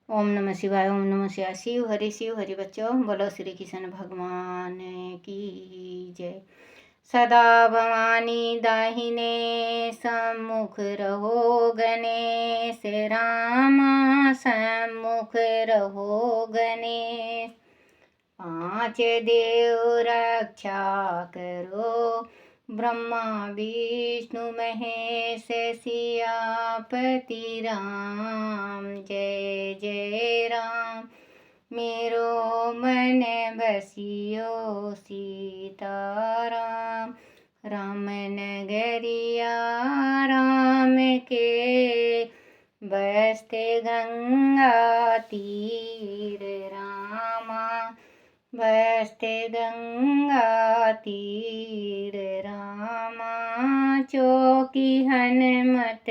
ओम नमः शिवाय। ओम नमः शिवाय। शिव हरि बच्चों, बोलो श्री कृष्ण भगवान की जय। सदा भवानी दाहिने सम्मुख रहो, गणेश राम सम्मुख रहो गणेश। पांच देव रक्षा करो, ब्रह्मा विष्णु महेश सियापति राम। जय जय राम, मेरो मन बसियो सीताराम। राम नगरिया राम के, बसते गंगा तीर रामा। बसते गंगा तीर रामा, चौकी हनुमत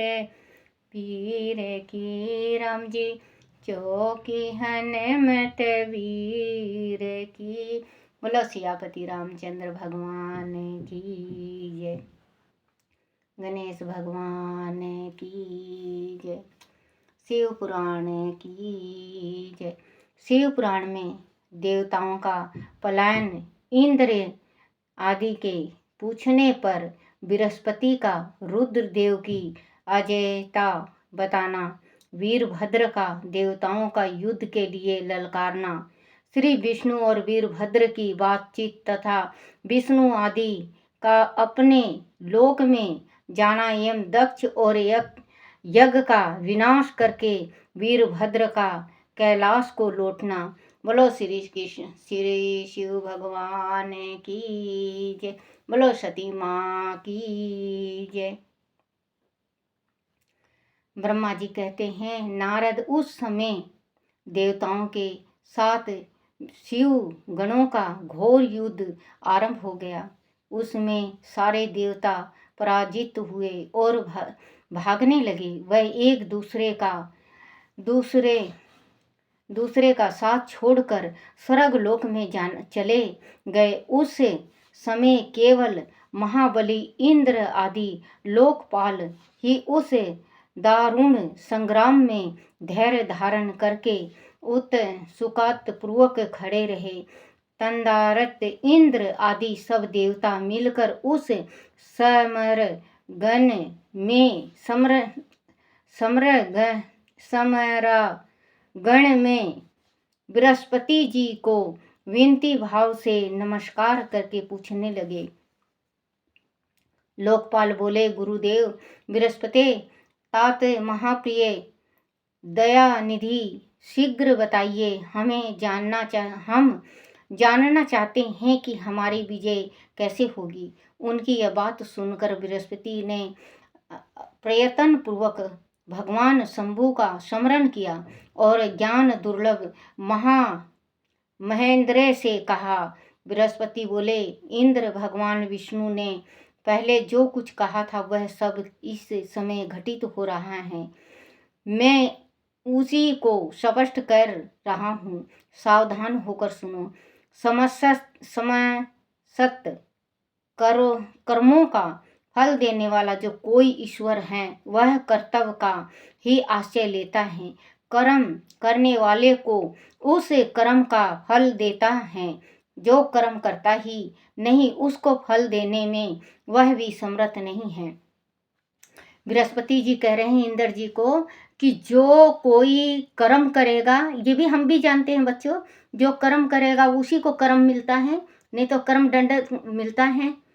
वीर की राम जी। चौकी हनुमत वीर की। बोलो सियापति रामचंद्र भगवान की जय। गणेश भगवान की जय। शिव पुराण की जय। शिव पुराण में देवताओं का पलायन इंद्र आदि के पूछने पर बृहस्पति का रुद्रदेव की अजयता बताना, वीरभद्र का देवताओं का युद्ध के लिए ललकारना, श्री विष्णु और वीरभद्र की बातचीत तथा विष्णु आदि का अपने लोक में जाना एवं दक्ष और यज्ञ का विनाश करके वीरभद्र का कैलाश को लौटना। बोलो श्री कृष्ण श्री शिव भगवान की जय। बोलो सती माँ की जय। ब्रह्मा जी कहते हैं, नारद उस समय देवताओं के साथ शिव गणों का घोर युद्ध आरंभ हो गया। उसमें सारे देवता पराजित हुए और भागने लगे। वह एक दूसरे का साथ छोड़कर स्वर्ग लोक में चले गए। उस समय केवल महाबली इंद्र आदि लोकपाल ही उस दारुण संग्राम में धैर्य धारण करके उत्सुकता पूर्वक खड़े रहे। तंदारत इंद्र आदि सब देवता मिलकर उस समरगण में बृहस्पति जी को विनती भाव से नमस्कार करके पूछने लगे। लोकपाल बोले, गुरुदेव बृहस्पति तात महाप्रिय दया निधि, शीघ्र बताइए। हम जानना चाहते हैं कि हमारी विजय कैसे होगी। उनकी यह बात सुनकर बृहस्पति ने प्रयत्न पूर्वक भगवान शंभु का स्मरण किया और ज्ञान दुर्लभ महेंद्र से कहा। बृहस्पति बोले, इंद्र भगवान विष्णु ने पहले जो कुछ कहा था वह सब इस समय घटित हो रहा है। मैं उसी को स्पष्ट कर रहा हूँ, सावधान होकर सुनो। समस्त कर्मों का फल देने वाला जो कोई ईश्वर है, वह कर्तव्य का ही आश्रय लेता है। कर्म करने वाले को उस कर्म का फल देता है। जो कर्म करता ही नहीं, उसको फल देने में वह भी समर्थ नहीं है। बृहस्पति जी कह रहे हैं इंद्र जी को कि जो कोई कर्म करेगा, ये भी हम भी जानते हैं बच्चों, जो कर्म करेगा उसी को कर्म मिलता है, नहीं तो कर्म दंड मिलता है।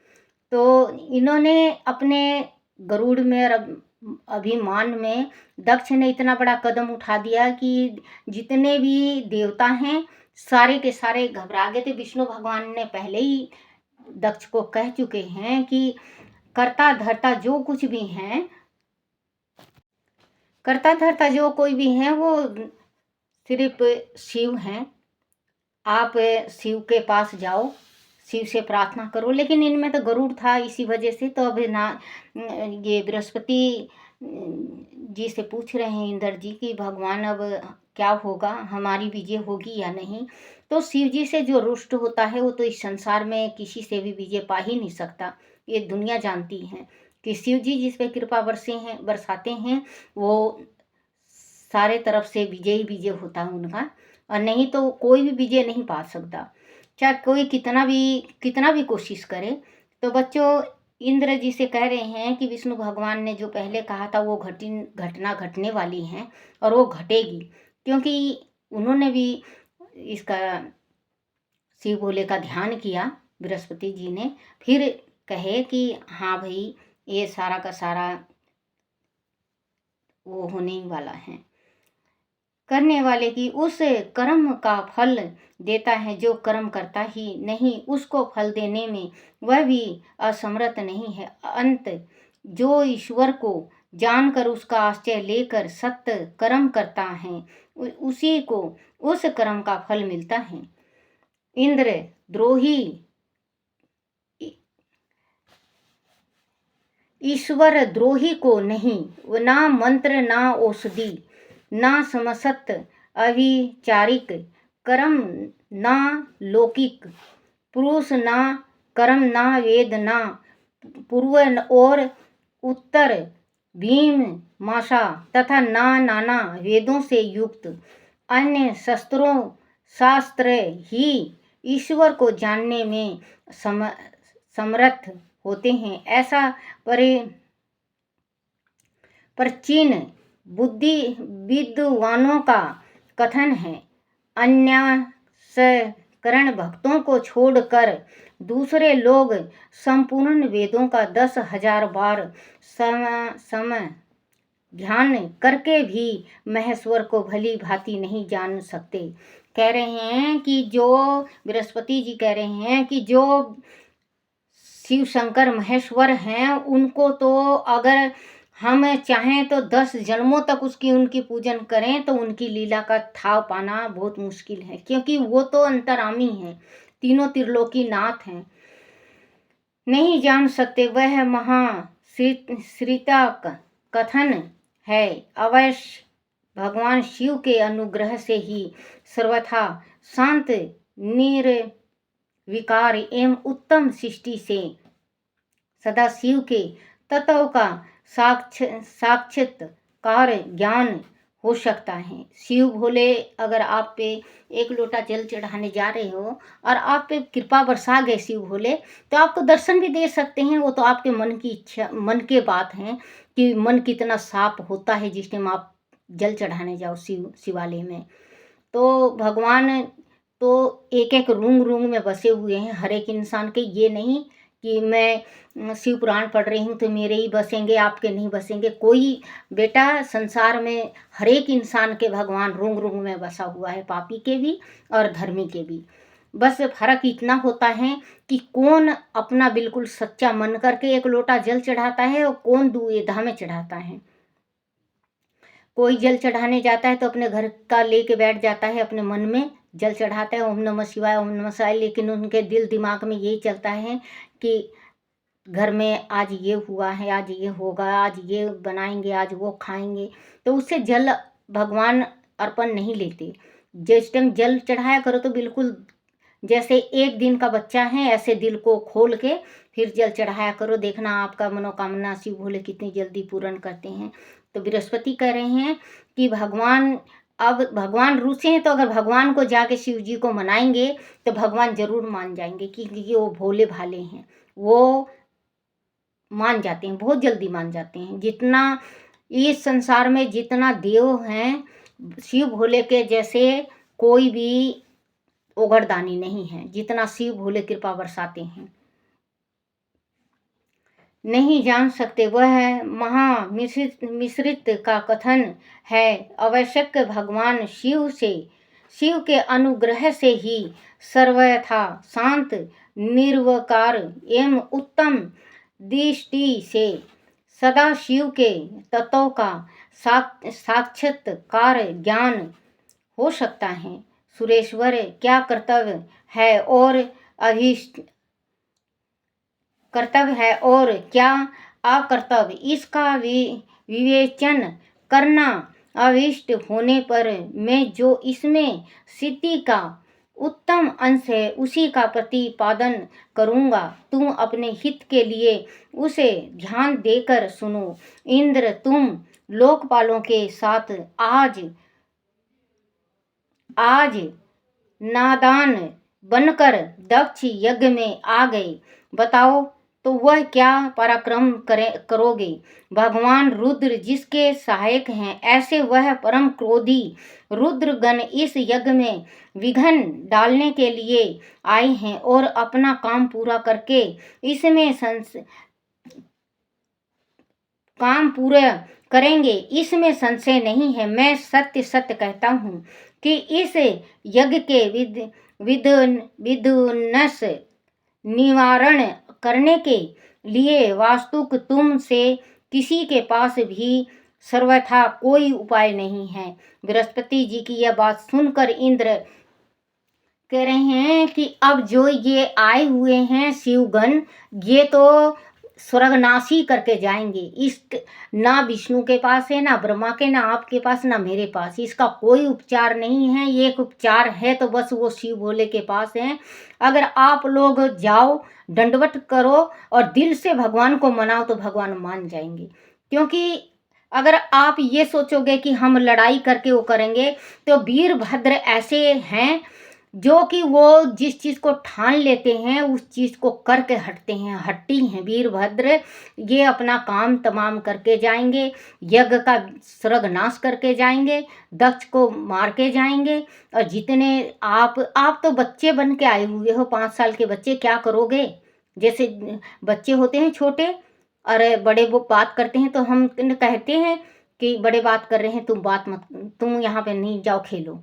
तो इन्होंने अपने गरुड़ में और अभिमान में दक्ष ने इतना बड़ा कदम उठा दिया कि जितने भी देवता हैं सारे के सारे घबरा गए थे। विष्णु भगवान ने पहले ही दक्ष को कह चुके हैं कि कर्ता धर्ता जो कुछ भी हैं, कर्ता धर्ता जो कोई भी हैं वो सिर्फ शिव हैं। आप शिव के पास जाओ, शिव से प्रार्थना करो। लेकिन इनमें तो गरुड़ था, इसी वजह से तो अभी ना ये बृहस्पति जी से पूछ रहे हैं इंद्र जी कि भगवान अब क्या होगा, हमारी विजय होगी या नहीं। तो शिव जी से जो रुष्ट होता है वो तो इस संसार में किसी से भी विजय पा ही नहीं सकता। ये दुनिया जानती है कि शिव जी जिस पे कृपा बरसाते हैं वो सारे तरफ से विजय विजय होता है उनका, और नहीं तो कोई भी विजय नहीं पा सकता, चाहे कोई कितना भी कोशिश करे। तो बच्चों, इंद्र जी से कह रहे हैं कि विष्णु भगवान ने जो पहले कहा था वो घटना घटने वाली है और वो घटेगी, क्योंकि उन्होंने भी इसका शिव भोले का ध्यान किया बृहस्पति जी ने, फिर कहे कि हाँ भाई ये सारा का सारा वो होने ही वाला है। करने वाले की उस कर्म का फल देता है, जो कर्म करता ही नहीं उसको फल देने में वह भी असमर्थ नहीं है। अंत जो ईश्वर को जानकर उसका आश्रय लेकर सत्य कर्म करता है उसी को उस कर्म का फल मिलता है। इंद्र द्रोही ईश्वर द्रोही को नहीं, ना मंत्र ना औषधि ना समसत अविचारिक कर्म ना लौकिक पुरुष ना कर्म ना वेद ना पूर्व और उत्तर भीम माशा तथा ना नाना वेदों से युक्त अन्य शास्त्र ही ईश्वर को जानने में समर्थ होते हैं। ऐसा प्राचीन बुद्धि विद्वानों का कथन है। अन्यासकरण भक्तों को छोड़कर दूसरे लोग संपूर्ण वेदों का 10,000 बार सम ध्यान करके भी महेश्वर को भली भांति नहीं जान सकते। कह रहे हैं कि जो बृहस्पति जी कह रहे हैं कि जो शिव शंकर महेश्वर हैं उनको तो अगर हम चाहें तो 10 जन्मों तक उनकी पूजन करें तो उनकी लीला का थाव पाना बहुत मुश्किल है, क्योंकि वो तो अंतर्यामी हैं, तीनों त्रिलोकी नाथ हैं। नहीं जान सकते वह महाश्रिता कथन है। अवश्य भगवान शिव के अनुग्रह से ही सर्वथा शांत निर्विकार एवं उत्तम सृष्टि से सदा शिव के तत्व का साक्षात्कार ज्ञान हो सकता है। शिव भोले अगर आप पे एक लोटा जल चढ़ाने जा रहे हो और आप पे कृपा बरसा गए शिव भोले, तो आपको दर्शन भी दे सकते हैं। वो तो आपके मन की इच्छा, मन के बात है कि मन कितना साफ होता है जिस टाइम आप जल चढ़ाने जाओ शिवालय में। तो भगवान तो एक एक रूंग रूंग में बसे हुए हैं हर एक इंसान के। ये नहीं कि मैं शिव पुराण पढ़ रही हूँ तो मेरे ही बसेंगे, आपके नहीं बसेंगे। कोई बेटा संसार में हर एक इंसान के भगवान रूंग रूंग में बसा हुआ है, पापी के भी और धर्मी के भी। बस फर्क इतना होता है कि कौन अपना बिल्कुल सच्चा मन करके एक लोटा जल चढ़ाता है और कौन दुविधा में चढ़ाता है। कोई जल चढ़ाने जाता है तो अपने घर का लेके बैठ जाता है, अपने मन में जल चढ़ाता है, ओम नमः शिवाय ओम नमः शिवाय, लेकिन उनके दिल दिमाग में यही चलता है कि घर में आज ये हुआ है, आज ये होगा, आज ये बनाएंगे, आज वो खाएंगे। तो उससे जल भगवान अर्पण नहीं लेते। जिस टाइम जल चढ़ाया करो तो बिल्कुल जैसे एक दिन का बच्चा है ऐसे दिल को खोल के फिर जल चढ़ाया करो, देखना आपका मनोकामना शिव भोले कितनी जल्दी पूर्ण करते हैं। तो बृहस्पति कह रहे हैं कि अब भगवान रूठे हैं तो अगर भगवान को जाके शिव जी को मनाएंगे तो भगवान जरूर मान जाएंगे, क्योंकि वो भोले भाले हैं, वो मान जाते हैं, बहुत जल्दी मान जाते हैं। जितना इस संसार में जितना देव हैं शिव भोले के जैसे कोई भी ओगरदानी नहीं है, जितना शिव भोले कृपा बरसाते हैं। नहीं जान सकते वह मिश्रित का कथन है। आवश्यक भगवान शिव के अनुग्रह से ही सर्वथा शांत निर्विकार एवं उत्तम दृष्टि से सदा शिव के तत्व का साक्षात्कार ज्ञान हो सकता है। सुरेश्वर क्या कर्तव्य है और क्या अकर्तव्य, इसका विवेचन करना अभिष्ट होने पर मैं जो इसमें सिद्धि का उत्तम अंश है उसी का प्रतिपादन करूँगा। तुम अपने हित के लिए उसे ध्यान देकर सुनो। इंद्र तुम लोकपालों के साथ आज आज नादान बनकर दक्ष यज्ञ में आ गए। बताओ तो वह क्या पराक्रम करोगे। भगवान रुद्र जिसके सहायक हैं, ऐसे वह परम क्रोधी रुद्रगण इस यज्ञ में विघ्न डालने के लिए आए हैं और अपना काम पूरा करके इसमें काम पूरा करेंगे, इसमें संशय नहीं है। मैं सत्य सत्य कहता हूँ कि इस यज्ञ के विध्वंस निवारण करने के लिए वास्तुक तुम से किसी के पास भी सर्वथा कोई उपाय नहीं है। बृहस्पति जी की यह बात सुनकर इंद्र कह रहे हैं कि अब जो ये आए हुए हैं शिवगण, ये तो स्वर्गनाशी करके जाएंगे। इस ना विष्णु के पास है, ना ब्रह्मा के, ना आपके पास, ना मेरे पास। इसका कोई उपचार नहीं है। ये एक उपचार है तो बस वो शिव भोले के पास है। अगर आप लोग जाओ, दंडवत करो और दिल से भगवान को मनाओ तो भगवान मान जाएंगे। क्योंकि अगर आप ये सोचोगे कि हम लड़ाई करके वो करेंगे, तो वीरभद्र ऐसे हैं जो कि वो जिस चीज़ को ठान लेते हैं उस चीज़ को करके हटते हैं। हट्टी हैं वीरभद्र। ये अपना काम तमाम करके जाएंगे, यज्ञ का सर्वनाश करके जाएंगे, दक्ष को मार के जाएंगे। और जितने आप तो बच्चे बन के आए हुए हो, 5 साल के बच्चे, क्या करोगे। जैसे बच्चे होते हैं छोटे, और बड़े वो बात करते हैं तो हम कहते हैं कि बड़े बात कर रहे हैं, तुम यहाँ पे नहीं, जाओ खेलो।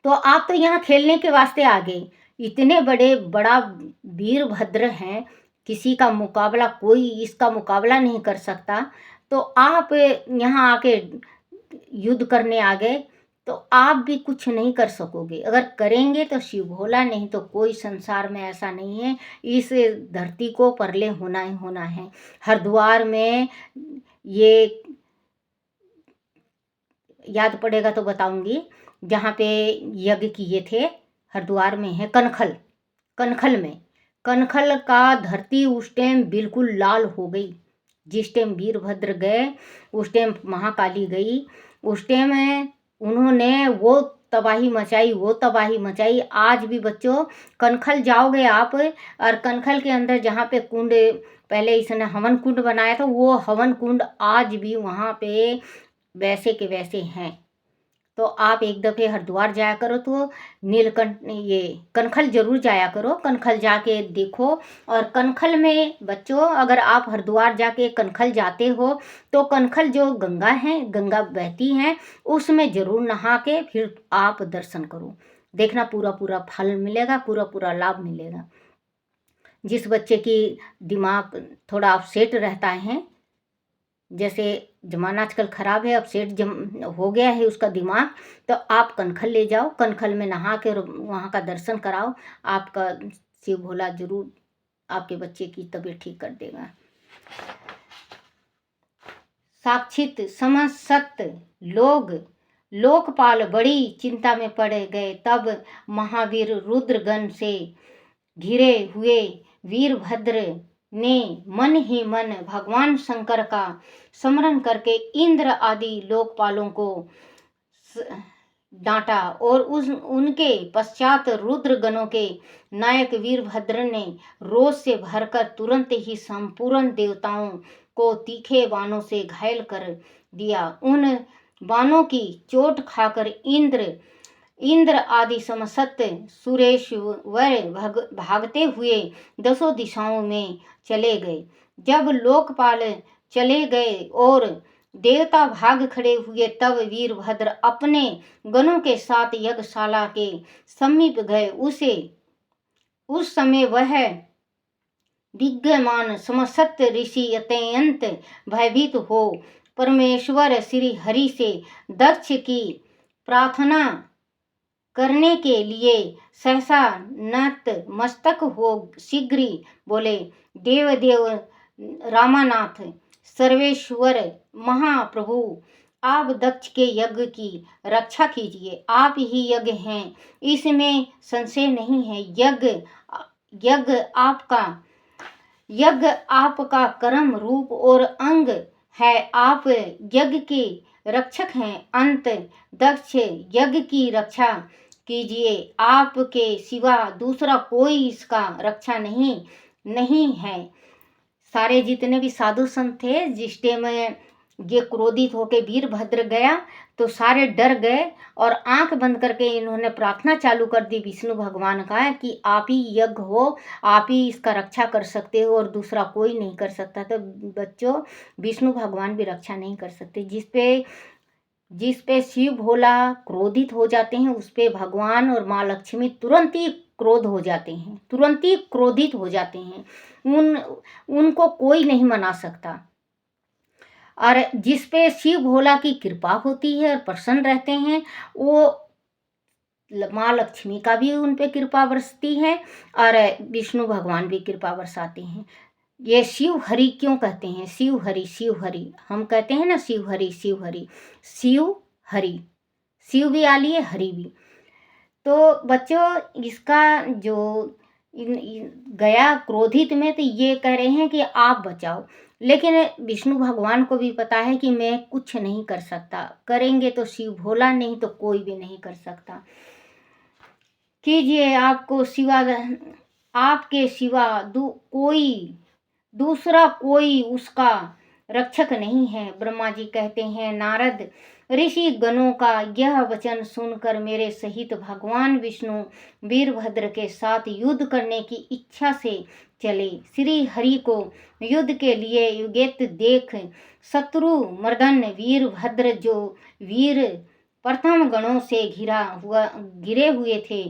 तो आप तो यहाँ खेलने के वास्ते आ गए। इतने बड़ा वीरभद्र हैं, किसी का मुकाबला, कोई इसका मुकाबला नहीं कर सकता। तो आप यहाँ आके युद्ध करने आ गए, तो आप भी कुछ नहीं कर सकोगे। अगर करेंगे तो शिव भोला, नहीं तो कोई संसार में ऐसा नहीं है। इस धरती को परले होना ही होना है। हरिद्वार में ये याद पड़ेगा तो बताऊंगी, जहाँ पे यज्ञ किए थे, हरिद्वार में है कनखल में। कनखल का धरती उस टाइम बिल्कुल लाल हो गई। जिस टाइम वीरभद्र गए, उस टाइम महाकाली गई, उस टाइम उन्होंने वो तबाही मचाई। आज भी बच्चों कनखल जाओगे आप, और कनखल के अंदर जहाँ पे कुंड पहले इसने हवन कुंड बनाया था, वो हवन कुंड आज भी वहाँ पे वैसे के वैसे हैं। तो आप एक दफ़े हरिद्वार जाया करो तो ये कनखल जरूर जाया करो। कनखल जाके देखो। और कनखल में बच्चों, अगर आप हरिद्वार जाके कनखल जाते हो तो कनखल जो गंगा है, गंगा बहती है, उसमें ज़रूर नहा के फिर आप दर्शन करो। देखना पूरा फल मिलेगा, पूरा लाभ मिलेगा। जिस बच्चे की दिमाग थोड़ा अपसेट रहता है, जैसे ज़माना आजकल ख़राब है, अपसेट हो गया है उसका दिमाग, तो आप कनखल ले जाओ। कनखल में नहा के वहाँ का दर्शन कराओ। आपका शिव भोला जरूर आपके बच्चे की तबीयत ठीक कर देगा। साक्षित समसत लोकपाल बड़ी चिंता में पड़ गए। तब महावीर रुद्रगण से घिरे हुए वीरभद्र ने मन ही मन भगवान शंकर का स्मरण करके इंद्र आदि लोकपालों को डांटा। और उनके पश्चात रुद्रगणों के नायक वीरभद्र ने रोष से भरकर तुरंत ही संपूर्ण देवताओं को तीखे बाणों से घायल कर दिया। उन बाणों की चोट खाकर इंद्र आदि समस्त सुरेश्वर भागते हुए 10 दिशाओं में चले गए। जब लोकपाल चले गए और देवता भाग खड़े हुए, तब वीरभद्र अपने गणों के साथ यज्ञशाला के समीप गए। उस समय वह विद्यमान समस्त ऋषि अत्यंत भयभीत हो परमेश्वर श्री हरि से दक्ष की प्रार्थना करने के लिए सहसा नत मस्तक हो शीघ्र बोले, देव रामानाथ सर्वेश्वर महाप्रभु, आप दक्ष के यज्ञ की रक्षा कीजिए। आप ही यज्ञ हैं, इसमें संशय नहीं है। यज्ञ आपका कर्म रूप और अंग है, आप यज्ञ के रक्षक हैं। अंत दक्ष यज्ञ की रक्षा कीजिए, आपके सिवा दूसरा कोई इसका रक्षा नहीं है। सारे जितने भी साधु संत थे, जिस टाइम ये क्रोधित होके वीरभद्र गया तो सारे डर गए और आंख बंद करके इन्होंने प्रार्थना चालू कर दी विष्णु भगवान का कि आप ही यज्ञ हो, आप ही इसका रक्षा कर सकते हो और दूसरा कोई नहीं कर सकता। तो बच्चों, विष्णु भगवान भी रक्षा नहीं कर सकते। जिस पे शिव भोला क्रोधित हो जाते हैं, उस पे भगवान और माँ लक्ष्मी तुरंत ही क्रोध हो जाते हैं, तुरंत ही क्रोधित हो जाते हैं। उनको कोई नहीं मना सकता। और जिस पे शिव भोला की कृपा होती है और प्रसन्न रहते हैं, वो माँ लक्ष्मी का भी उन पे कृपा बरसती है और विष्णु भगवान भी कृपा बरसाते हैं। ये शिव हरि क्यों कहते हैं? शिव हरि, शिव हरि हम कहते हैं ना, शिव हरि, शिव हरि, शिव हरि, शिव भी आली है, हरि भी। तो बच्चों, इसका जो गया क्रोधित में, तो ये कह रहे हैं कि आप बचाओ, लेकिन विष्णु भगवान को भी पता है कि मैं कुछ नहीं कर सकता, करेंगे तो शिव भोला, नहीं तो कोई भी नहीं कर सकता। कीजिए, आपके सिवा दूसरा कोई उसका रक्षक नहीं है। ब्रह्मा जी कहते हैं, नारद ऋषि गणों का यह वचन सुनकर मेरे सहित भगवान विष्णु वीरभद्र के साथ युद्ध करने की इच्छा से चले। श्री हरि को युद्ध के लिए युगेत देख शत्रु मर्दन वीरभद्र, जो वीर प्रथम गणों से घिरे हुए थे,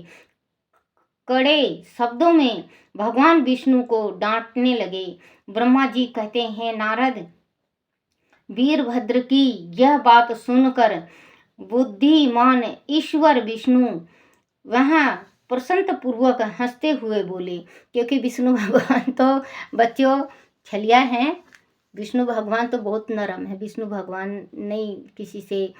कड़े शब्दों में भगवान विष्णु को डांटने लगे। ब्रह्मा जी कहते हैं, नारद, वीरभद्र की यह बात सुनकर बुद्धिमान ईश्वर विष्णु वहाँ प्रसन्न पूर्वक हंसते हुए बोले, क्योंकि विष्णु भगवान तो बच्चों छलिया हैं। विष्णु भगवान तो बहुत नरम है। विष्णु भगवान नहीं किसी से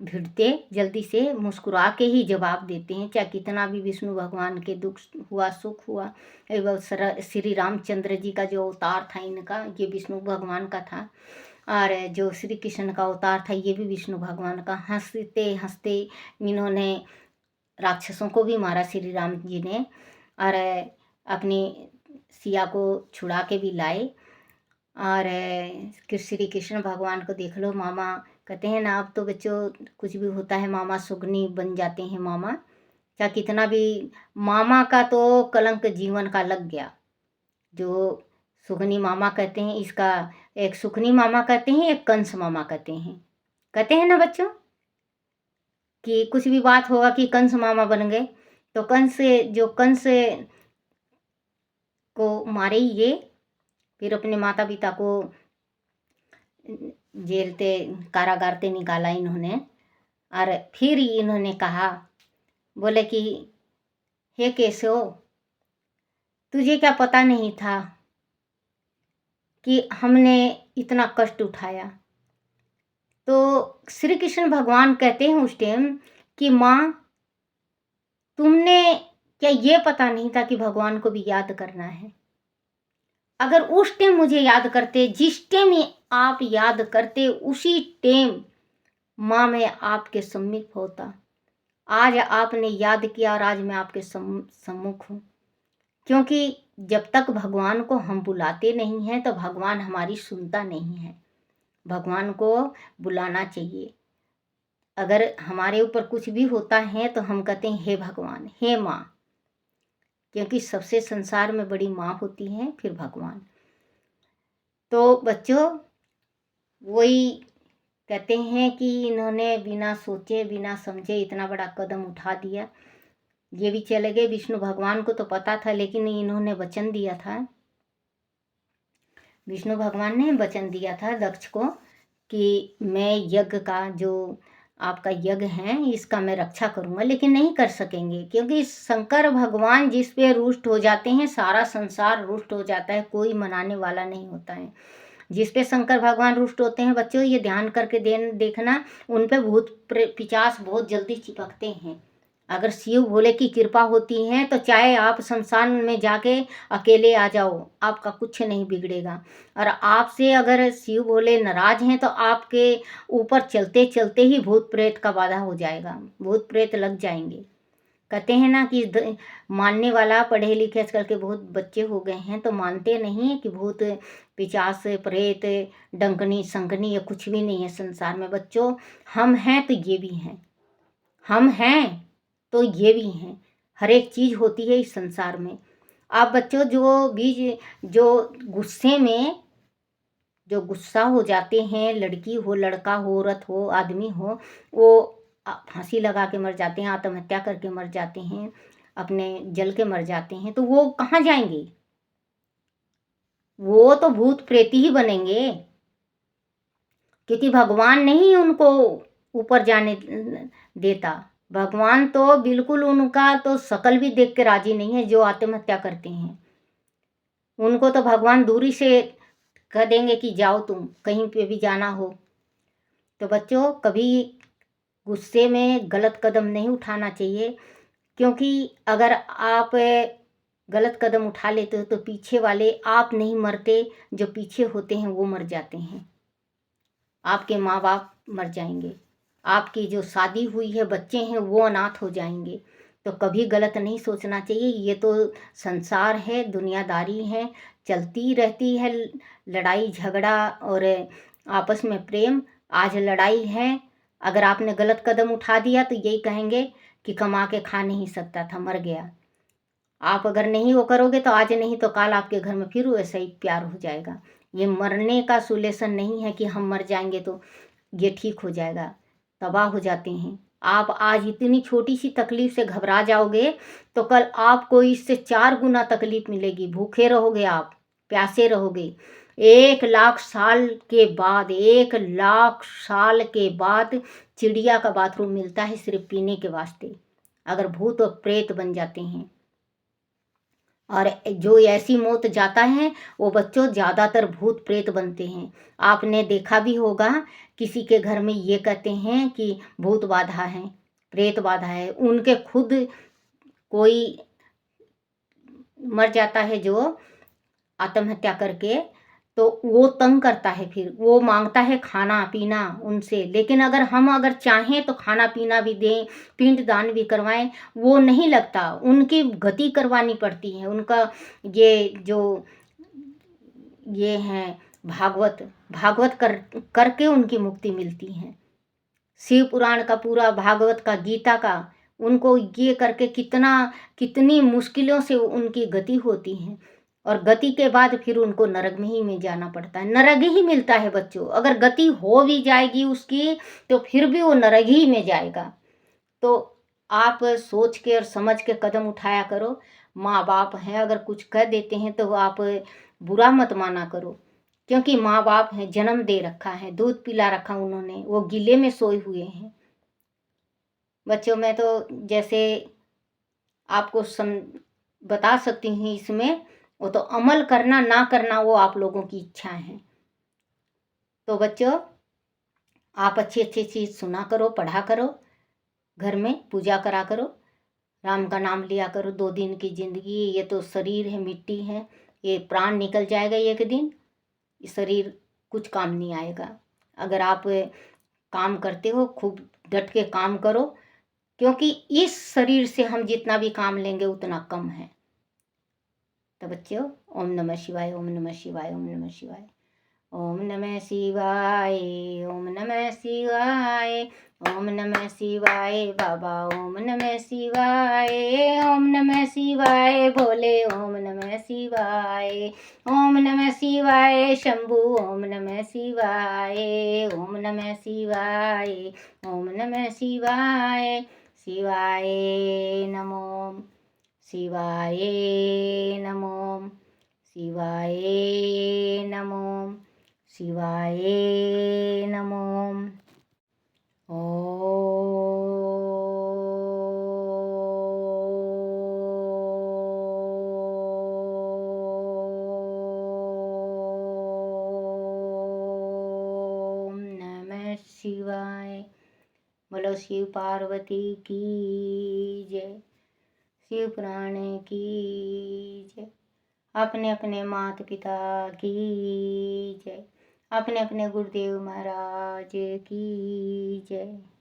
भिड़ते, जल्दी से मुस्कुरा के ही जवाब देते हैं, चाहे कितना भी विष्णु भगवान के दुख हुआ, सुख हुआ। एवं श्री रामचंद्र जी का जो अवतार था इनका, ये विष्णु भगवान का था, और जो श्री कृष्ण का अवतार था ये भी विष्णु भगवान का। हंसते हंसते इन्होंने राक्षसों को भी मारा श्री राम जी ने, और अपनी सिया को छुड़ा के भी लाए। और श्री कृष्ण भगवान को देख लो, मामा कहते हैं ना, अब तो बच्चों कुछ भी होता है मामा सुगनी बन जाते हैं। मामा चाहे कितना भी, मामा का तो कलंक जीवन का लग गया। जो सुगनी मामा कहते हैं, इसका एक सुखनी मामा कहते हैं, एक कंस मामा कहते हैं ना बच्चों, कि कुछ भी बात होगा कि कंस मामा बन गए, तो कंस को मारे ये, फिर अपने माता पिता को जेलते कारागार से निकाला इन्होंने। और फिर इन्होंने कहा, बोले कि हे केशव, तुझे क्या पता नहीं था कि हमने इतना कष्ट उठाया? तो श्री कृष्ण भगवान कहते हैं उस टाइम कि माँ, तुमने क्या ये पता नहीं था कि भगवान को भी याद करना है? अगर उस टाइम मुझे याद करते, जिस टाइम आप याद करते, उसी टाइम माँ मैं आपके सम्मुख होता। आज आपने याद किया और आज मैं आपके सम्मुख हूँ, क्योंकि जब तक भगवान को हम बुलाते नहीं हैं तो भगवान हमारी सुनता नहीं है। भगवान को बुलाना चाहिए। अगर हमारे ऊपर कुछ भी होता है तो हम कहते हैं, हे भगवान, हे माँ, क्योंकि सबसे संसार में बड़ी माँ होती है, फिर भगवान। तो बच्चों, वही कहते हैं कि इन्होंने बिना सोचे बिना समझे इतना बड़ा कदम उठा दिया। ये भी चले गए। विष्णु भगवान को तो पता था, लेकिन इन्होंने वचन दिया था, विष्णु भगवान ने वचन दिया था दक्ष को कि मैं यज्ञ का, जो आपका यज्ञ है, इसका मैं रक्षा करूँगा। लेकिन नहीं कर सकेंगे, क्योंकि शंकर भगवान जिस पे रुष्ट हो जाते हैं, सारा संसार रुष्ट हो जाता है, कोई मनाने वाला नहीं होता है। जिस पे शंकर भगवान रुष्ट होते हैं बच्चों, ये ध्यान करके देखना, उन पे भूत पिशाच बहुत जल्दी चिपकते हैं। अगर शिव भोले की कृपा होती है तो चाहे आप शमशान में जाके अकेले आ जाओ, आपका कुछ नहीं बिगड़ेगा। और आपसे अगर शिव भोले नाराज हैं तो आपके ऊपर चलते चलते ही भूत प्रेत का बाधा हो जाएगा, भूत प्रेत लग जाएंगे। कहते हैं ना कि मानने वाला पढ़े लिखे आजकल के बहुत बच्चे हो गए हैं तो मानते नहीं है कि भूत पिशाच प्रेत डंकनी संकनी ये कुछ भी नहीं है संसार में बच्चों। हम हैं तो ये भी हैं, हम हैं तो ये भी हैं। हर एक चीज़ होती है इस संसार में। आप बच्चों जो बीज जो गुस्से में जो गुस्सा हो जाते हैं, लड़की हो लड़का हो औरत हो आदमी हो, वो फांसी लगा के मर जाते हैं, आत्महत्या करके मर जाते हैं, अपने जल के मर जाते हैं, तो वो कहाँ जाएंगे? वो तो भूत प्रेत ही बनेंगे, क्योंकि भगवान नहीं उनको ऊपर जाने देता। भगवान तो बिल्कुल उनका तो शकल भी देख के राजी नहीं है जो आत्महत्या करते हैं। उनको तो भगवान दूरी से कह देंगे कि जाओ तुम कहीं पे भी जाना हो। तो बच्चों कभी गुस्से में गलत कदम नहीं उठाना चाहिए, क्योंकि अगर आप गलत कदम उठा लेते हो तो पीछे वाले आप नहीं मरते, जो पीछे होते हैं वो मर जाते हैं। आपके माँ बाप मर जाएंगे, आपकी जो शादी हुई है बच्चे हैं वो अनाथ हो जाएंगे। तो कभी गलत नहीं सोचना चाहिए। ये तो संसार है, दुनियादारी है, चलती रहती है लड़ाई झगड़ा और आपस में प्रेम। आज लड़ाई है, अगर आपने गलत कदम उठा दिया तो यही कहेंगे कि कमा के खा नहीं सकता था, मर गया। आप अगर नहीं वो करोगे तो आज नहीं तो कल आपके घर में फिर वैसा ही प्यार हो जाएगा। ये मरने का सोल्यूशन नहीं है कि हम मर जाएंगे तो ये ठीक हो जाएगा, तबाह हो जाते हैं। आप आज इतनी छोटी सी तकलीफ से घबरा जाओगे तो कल आपको इससे 4 गुना तकलीफ मिलेगी। भूखे रहोगे आप, प्यासे रहोगे। 1 लाख साल के बाद, 1 लाख साल के बाद चिड़िया का बाथरूम मिलता है सिर्फ पीने के वास्ते, अगर भूत और प्रेत बन जाते हैं। और जो ऐसी मौत जाता है वो बच्चों ज़्यादातर भूत प्रेत बनते हैं। आपने देखा भी होगा किसी के घर में ये कहते हैं कि भूत बाधा है, प्रेत बाधा है, उनके खुद कोई मर जाता है जो आत्महत्या करके, तो वो तंग करता है, फिर वो मांगता है खाना पीना उनसे। लेकिन अगर चाहें तो खाना पीना भी दें, पिंड दान भी करवाएं, वो नहीं लगता, उनकी गति करवानी पड़ती है। उनका ये जो ये है भागवत भागवत करके उनकी मुक्ति मिलती है। शिव पुराण का पूरा भागवत का गीता का उनको ये करके कितनी मुश्किलों से उनकी गति होती है। और गति के बाद फिर उनको नरक में ही में जाना पड़ता है, नरक ही मिलता है बच्चों। अगर गति हो भी जाएगी उसकी तो फिर भी वो नरक ही में जाएगा। तो आप सोच के और समझ के कदम उठाया करो। माँ बाप हैं, अगर कुछ कह देते हैं तो आप बुरा मत माना करो, क्योंकि माँ बाप हैं, जन्म दे रखा है, दूध पिला रखा उन्होंने, वो गिले में सोए हुए हैं। बच्चों मैं तो जैसे आपको बता सकती हूँ इसमें, वो तो अमल करना ना करना वो आप लोगों की इच्छा है। तो बच्चों आप अच्छी अच्छी चीज़ सुना करो, पढ़ा करो, घर में पूजा करा करो, राम का नाम लिया करो। 2 दिन की ज़िंदगी, ये तो शरीर है, मिट्टी है, ये प्राण निकल जाएगा एक दिन, ये शरीर कुछ काम नहीं आएगा। अगर आप काम करते हो खूब डट के काम करो, क्योंकि इस शरीर से हम जितना भी काम लेंगे उतना कम है। तो बच्चों ओम नमः शिवाय, ओम नमः शिवाय, ओम नमः शिवाय, ओम नमः शिवाय, ओम नमः शिवाय, ओम नमः शिवाय बाबा, ओम नमः शिवाय, ओम नमः शिवाय भोले, ओम नमः शिवाय, ओम नमः शिवाय शंभु, ओम नमः शिवाय, ओम नमः शिवाय, ओम नमः शिवाय, शिवाय नमो, शिवाय नमो, शिवाय नमो, शिवाय नमो। ओम नमः शिवाय। बोलो शिव पार्वती की जय, शिव पुराण की जय, अपने अपने माता पिता की जय, अपने अपने गुरुदेव महाराज की जय।